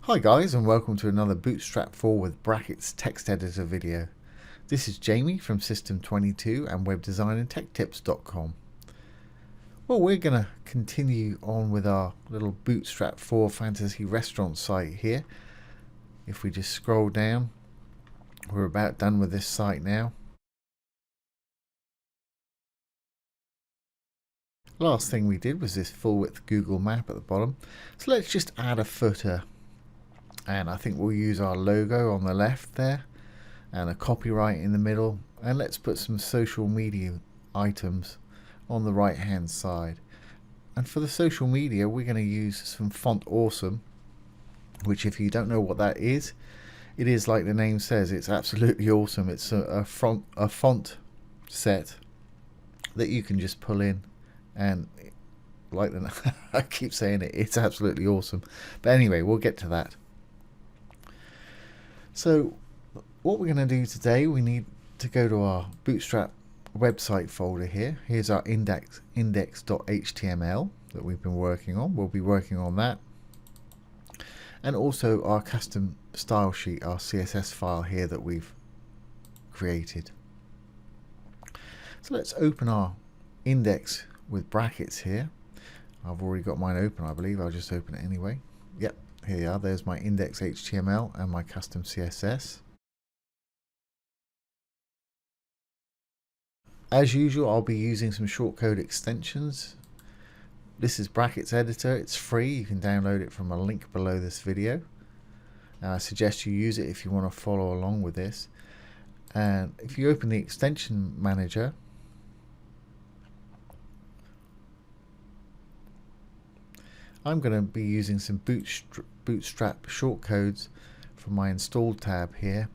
Hi guys, and welcome to another Bootstrap 4 with brackets text editor video. This is Jamie from System22 and webdesignandtechtips.com. Well, we're going to continue on with our little Bootstrap 4 fantasy restaurant site here. If we just scroll down, we're about done with this site now. Last thing we did was this full width Google map at the bottom. So let's just add a footer. And I think we'll use our logo on the left there and a copyright in the middle, and let's put some social media items on the right hand side. And for the social media we're going to use some font awesome, which if you don't know what that is, it is like the name says, it's absolutely awesome. It's a font set that you can just pull in, and like the I keep saying it, it's absolutely awesome. But anyway, we'll get to that. So what we're going to do today, we need to go to our Bootstrap website folder here. Here's our index.html that we've been working on. We'll be working on that. And also our custom style sheet, our CSS file here that we've created. So let's open our index with brackets here. I've already got mine open, I believe. I'll just open it anyway. Yep. Here you are, there's my index HTML and my custom CSS. As usual, I'll be using some shortcode extensions. This is Brackets Editor, it's free, you can download it from a link below this video. I suggest you use it if you want to follow along with this. And if you open the extension manager, I'm going to be using some Bootstrap shortcodes from my installed tab here.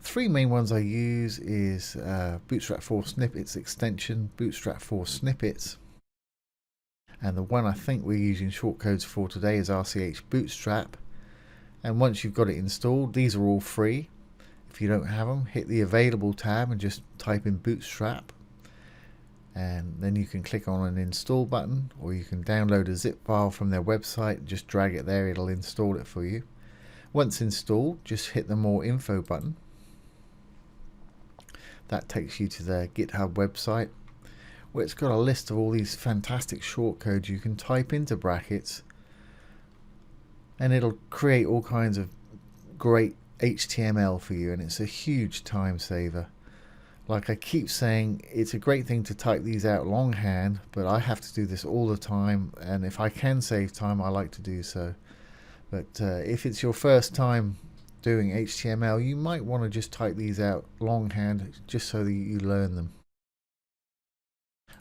Three main ones I use is Bootstrap 4 Snippets extension, Bootstrap 4 Snippets, and the one I think we're using shortcodes for today is RCH Bootstrap. And once you've got it installed, these are all free. If you don't have them, hit the Available tab and just type in Bootstrap. And then you can click on an install button, or you can download a zip file from their website and just drag it there, it'll install it for you. Once installed, just hit the More Info button. That takes you to their GitHub website, where it's got a list of all these fantastic shortcodes you can type into brackets, and it'll create all kinds of great HTML for you, and it's a huge time saver. Like I keep saying, it's a great thing to type these out longhand, but I have to do this all the time, and if I can save time, I like to do so. But if it's your first time doing HTML, you might want to just type these out longhand just so that you learn them.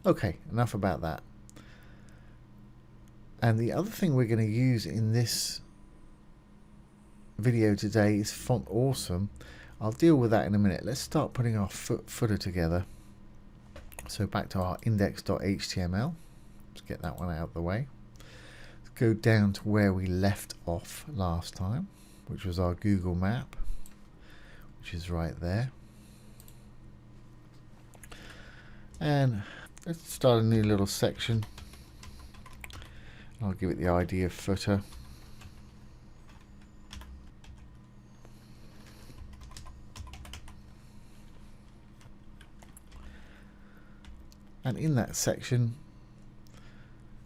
Okay, enough about that. And the other thing we're going to use in this video today is Font Awesome. I'll deal with that in a minute. Let's start putting our footer together. So back to our index.html. Let's get that one out of the way. Let's go down to where we left off last time, which was our Google map, which is right there. And let's start a new little section. I'll give it the ID of footer. And in that section,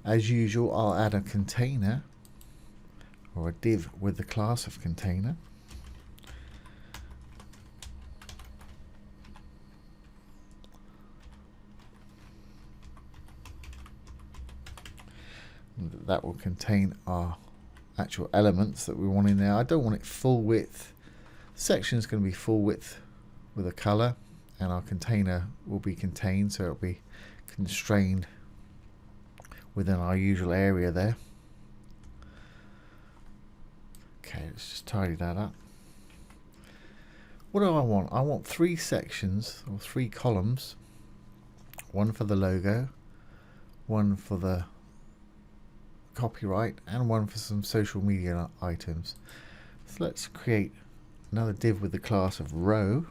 as usual, I'll add a container or a div with the class of container. That will contain our actual elements that we want in there. I don't want it full width. The section is going to be full width with a color, and our container will be contained, so it'll be constrained within our usual area there. Okay, let's just tidy that up. What do I want? I want three sections or three columns. One for the logo, one for the copyright, and one for some social media items. So let's create another div with the class of row.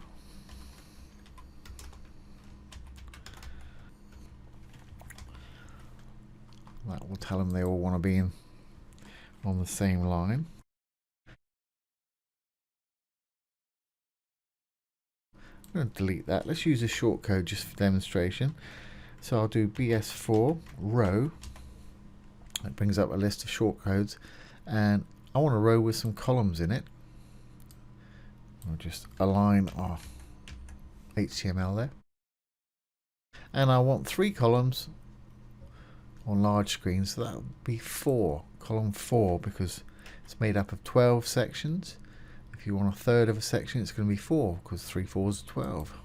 That will tell them they all want to be in on the same line. I'm going to delete that. Let's use a shortcode just for demonstration. So I'll do BS4 row. It brings up a list of shortcodes, and I want a row with some columns in it. I'll just align our HTML there. And I want 3 columns on large screens, so that would be 4, column 4, because it's made up of 12 sections. If you want a third of a section, it's going to be 4, because 3 4s are 12.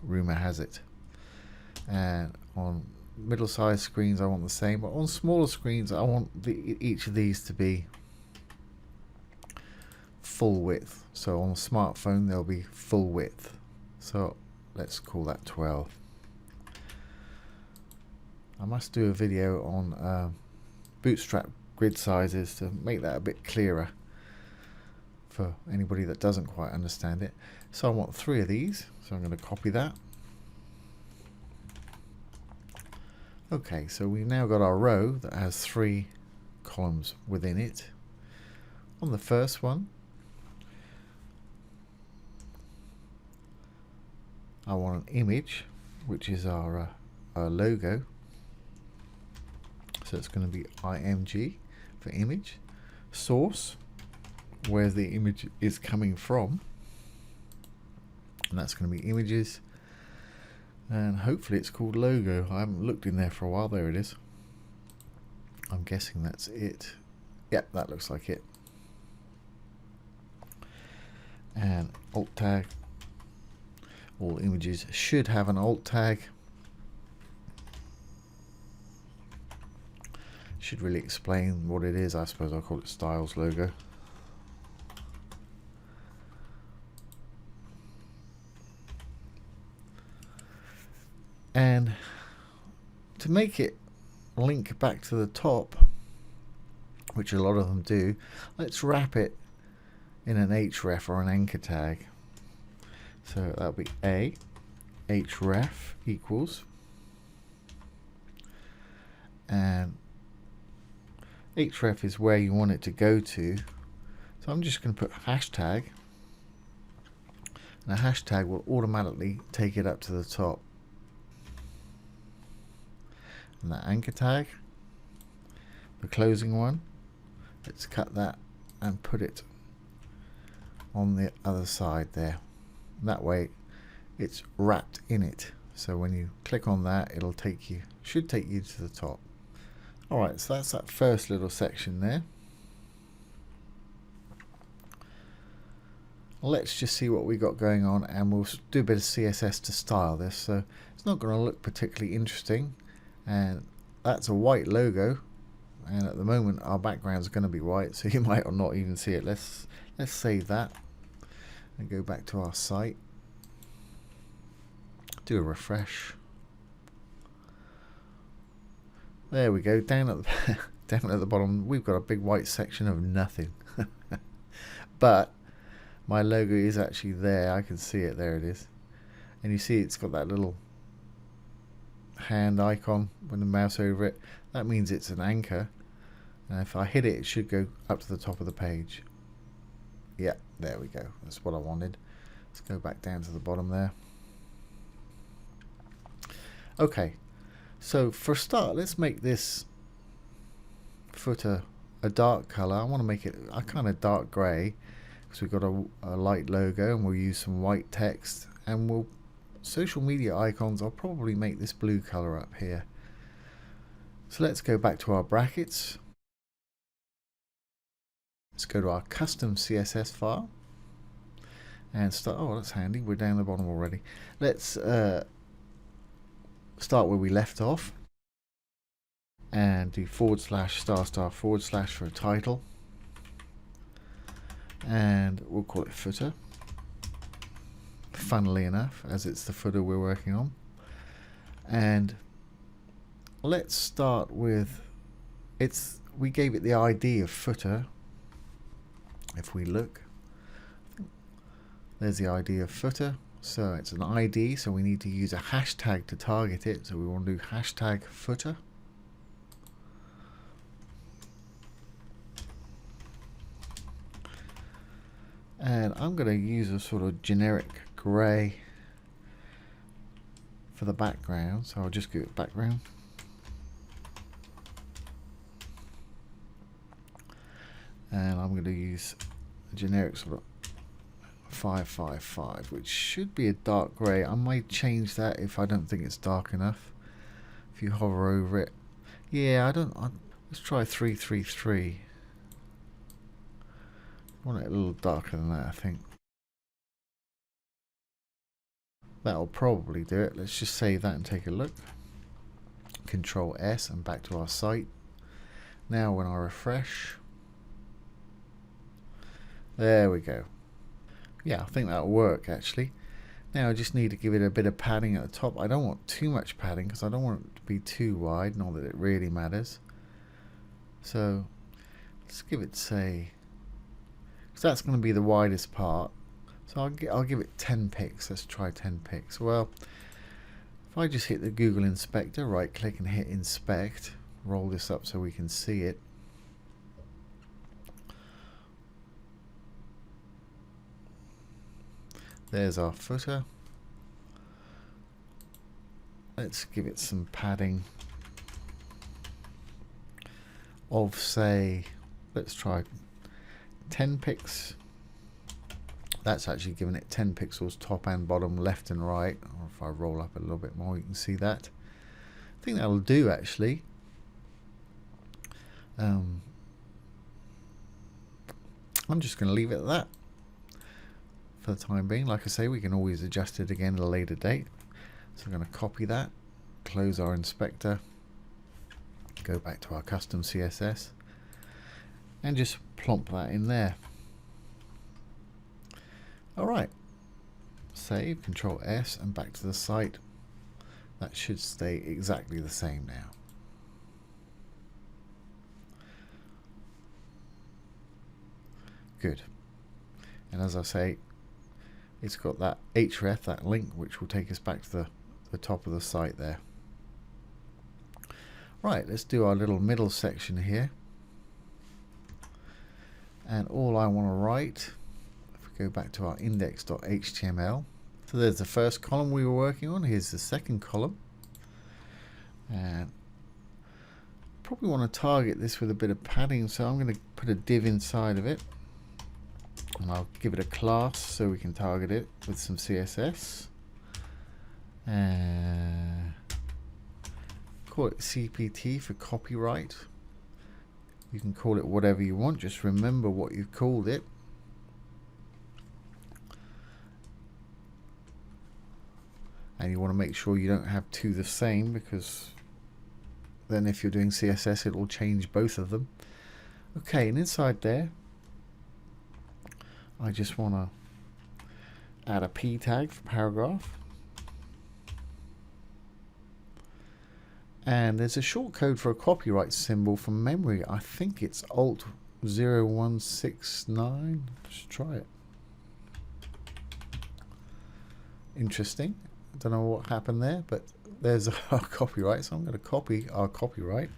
Rumor has it. And on middle-sized screens, I want the same, but on smaller screens, I want each of these to be full width. So on a smartphone, they'll be full width. So let's call that 12. I must do a video on Bootstrap grid sizes to make that a bit clearer for anybody that doesn't quite understand it. So I want 3 of these, so I'm going to copy that. Okay, so we've now got our row that has 3 columns within it. On the first one, I want an image, which is our logo. So it's going to be img for image. Source, where the image is coming from, and that's going to be images. And hopefully it's called logo. I haven't looked in there for a while. There it is. I'm guessing that's it. Yep, that looks like it. And alt tag. All images should have an alt tag. Should really explain what it is. I suppose I'll call it styles logo. And to make it link back to the top, which a lot of them do, let's wrap it in an href or an anchor tag. So that'll be a href equals, and href is where you want it to go to. So I'm just going to put hashtag, and a hashtag will automatically take it up to the top. And that anchor tag, the closing one, let's cut that and put it on the other side there. That way it's wrapped in it, so when you click on that, it'll take you, should take you to the top. Alright, so that's that first little section there. Let's just see what we got going on, and we'll do a bit of CSS to style this. So it's not going to look particularly interesting, and that's a white logo, and at the moment our background is going to be white, so you might not even see it. Let's save that and go back to our site, do a refresh. There we go. Down at the down at the bottom we've got a big white section of nothing. But my logo is actually there. I can see it. There it is. And you see it's got that little hand icon with the mouse over it. That means it's an anchor, and if I hit it, it should go up to the top of the page. Yeah, there we go. That's what I wanted. Let's go back down to the bottom there. Okay, so for a start, let's make this footer a dark color. I want to make it a kind of dark gray, because we've got a light logo, and we'll use some white text, and we'll social media icons. I'll probably make this blue color up here. So let's go back to our brackets. Let's go to our custom CSS file and start. Oh, that's handy. We're down the bottom already. Let's start where we left off and do // for a title, and we'll call it footer, funnily enough, as it's the footer we're working on. And let's start with, we gave it the ID of footer. If we look, there's the ID of footer. So it's an ID, so we need to use a hashtag to target it. So we want to do hashtag footer. And I'm going to use a sort of generic grey for the background, so I'll just give it background. And I'm going to use a generic sort of 555, which should be a dark grey. I might change that if I don't think it's dark enough. If you hover over it, yeah, let's try 333. I want it a little darker than that, I think. That'll probably do it. Let's just save that and take a look. Control S and back to our site. Now when I refresh, there we go. Yeah, I think that'll work actually. Now I just need to give it a bit of padding at the top. I don't want too much padding because I don't want it to be too wide, not that it really matters. So let's give it, say, because that's going to be the widest part. So I'll give it 10 pixels. Let's try 10 pixels. Well, if I just hit the Google Inspector, right click and hit Inspect, roll this up so we can see it. There's our footer. Let's give it some padding of, say, let's try 10 pixels. That's actually giving it 10 pixels top and bottom, left and right. Or if I roll up a little bit more, you can see that. I think that'll do actually. I'm just going to leave it at that for the time being. Like I say, we can always adjust it again at a later date. So I'm going to copy that, close our inspector, go back to our custom CSS, and just plonk that in there. Alright, save, Control S, and back to the site. That should stay exactly the same now. Good. And as I say, it's got that href, that link, which will take us back to the top of the site there. Right, let's do our little middle section here. And all I want to write, go back to our index.html. So there's the first column we were working on. Here's the second column. And probably want to target this with a bit of padding, so I'm going to put a div inside of it. And I'll give it a class so we can target it with some CSS. And call it CPT for copyright. You can call it whatever you want. Just remember what you've called it. And you want to make sure you don't have two the same, because then if you're doing CSS it will change both of them. Okay, and inside there I just want to add a p tag for paragraph. And there's a shortcode for a copyright symbol from memory. I think it's Alt 0169. Let's try it. Interesting. I don't know what happened there, but there's our copyright. So I'm going to copy our copyright.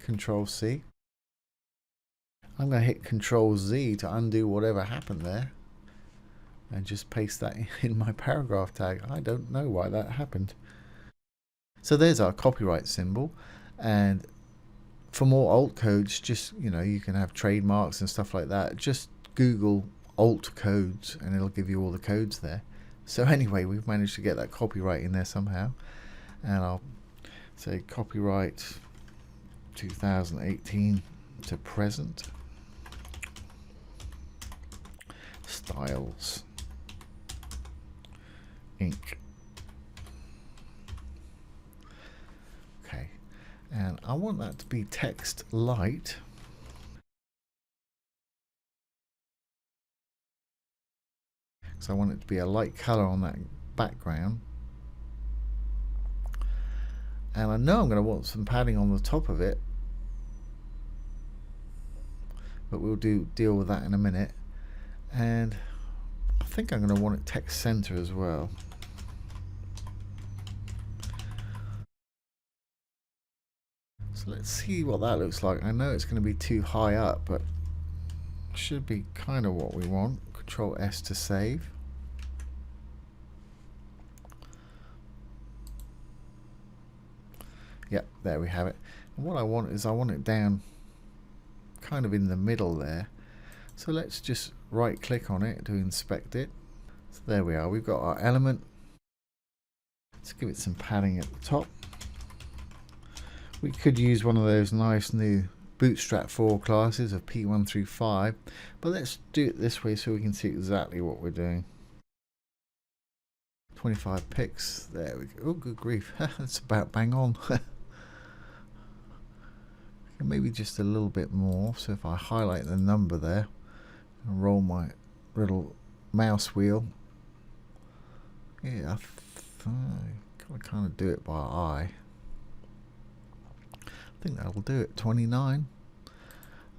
Control C. I'm going to hit Control Z to undo whatever happened there, and just paste that in my paragraph tag. I don't know why that happened. So there's our copyright symbol. And for more alt codes, just, you know, you can have trademarks and stuff like that. Just Google alt codes and it'll give you all the codes there. So anyway, we've managed to get that copyright in there somehow. And I'll say copyright 2018 to present. Styles Inc. Okay, and I want that to be text light. So I want it to be a light color on that background. And I know I'm going to want some padding on the top of it, but we'll deal with that in a minute. And I think I'm going to want it text center as well. So let's see what that looks like. I know it's going to be too high up, but it should be kind of what we want. Control S to save. Yep, there we have it. And what I want is I want it down kind of in the middle there. So let's just right click on it to inspect it. So there we are, we've got our element. Let's give it some padding at the top. We could use one of those nice new Bootstrap 4 classes of P1 through 5, but let's do it this way so we can see exactly what we're doing. 25 pixels, there we go. Oh, good grief, that's about bang on. Maybe just a little bit more. So if I highlight the number there and roll my little mouse wheel, yeah, I kind of do it by eye. I think that'll do it. 29.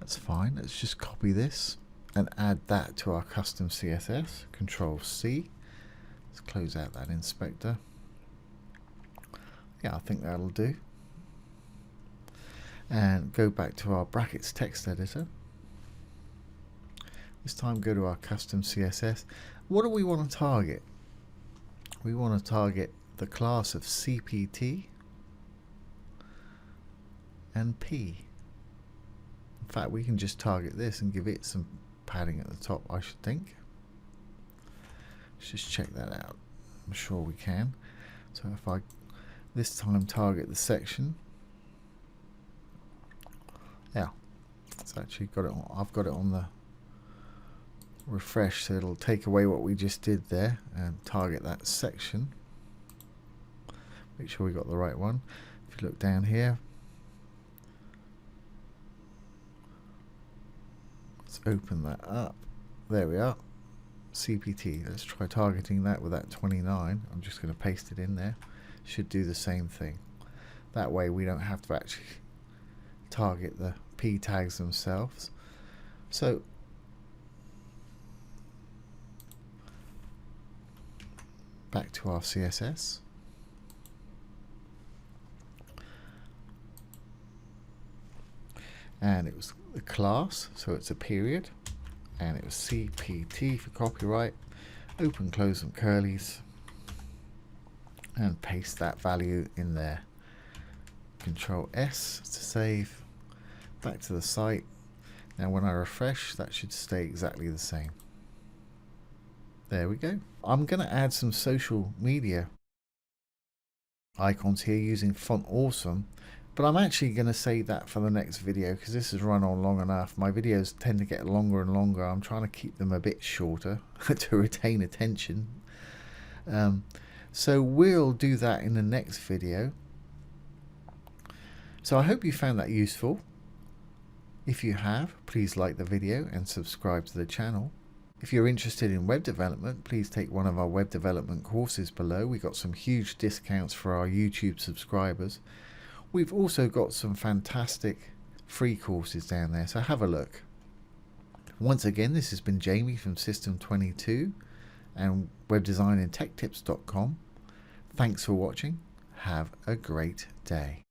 That's fine. Let's just copy this and add that to our custom CSS. Control C. Let's close out that inspector. Yeah, I think that'll do. And go back to our brackets text editor. This time go to our custom CSS. What do we want to target? We want to target the class of CPT and P. In fact, we can just target this and give it some padding at the top, I should think. Let's just check that out. I'm sure we can. So if I this time target the section, yeah, it's actually got it on, I've got it on the refresh, so it'll take away what we just did there and target that section. Make sure we got the right one. If you look down here, let's open that up. There we are. CPT. Let's try targeting that with that 29. I'm just going to paste it in there. Should do the same thing. That way we don't have to actually target the P tags themselves. So back to our CSS. And it was the class, so it's a period, and it was CPT for copyright. Open, close some curlies, and paste that value in there. Control S to save. Back to the site. Now when I refresh, that should stay exactly the same. There we go. I'm going to add some social media icons here using Font Awesome, but I'm actually going to save that for the next video because this has run on long enough. My videos tend to get longer and longer. I'm trying to keep them a bit shorter to retain attention. So we'll do that in the next video. So I hope you found that useful. If you have, please like the video and subscribe to the channel. If you're interested in web development, please take one of our web development courses below. We got some huge discounts for our YouTube subscribers. We've also got some fantastic free courses down there, so have a look. Once again, this has been Jamie from System22 and webdesignandtechtips.com. Thanks for watching. Have a great day.